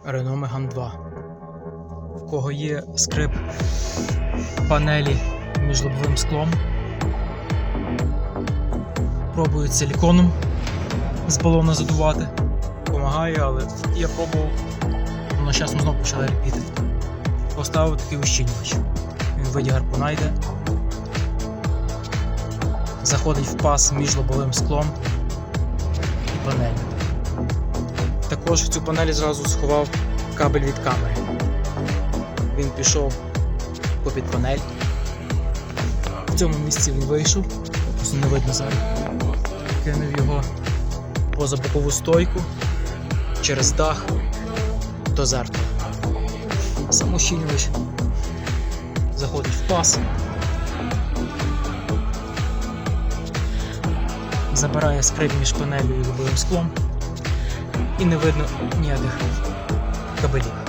Renault Megane 2. В кого є скрип панелі між лобовим склом. Пробую силіконом з балона задувати. Помагає, але я пробував, воно часом знову почало репіти. Поставив такий ущільнювач. Він в виді гарпуна йде. Заходить в паз між лобовим склом і панелью. Також в цю панель зразу сховав кабель від камери. Він пішов попід панель. В цьому місці він вийшов, просто не видно зараз. Кинув його поза бокову стойку, через дах до зеркала. Сам ущільнювач заходить в паз, забирає скрип між панелью і лобовим склом і не видно ніяких кабелів.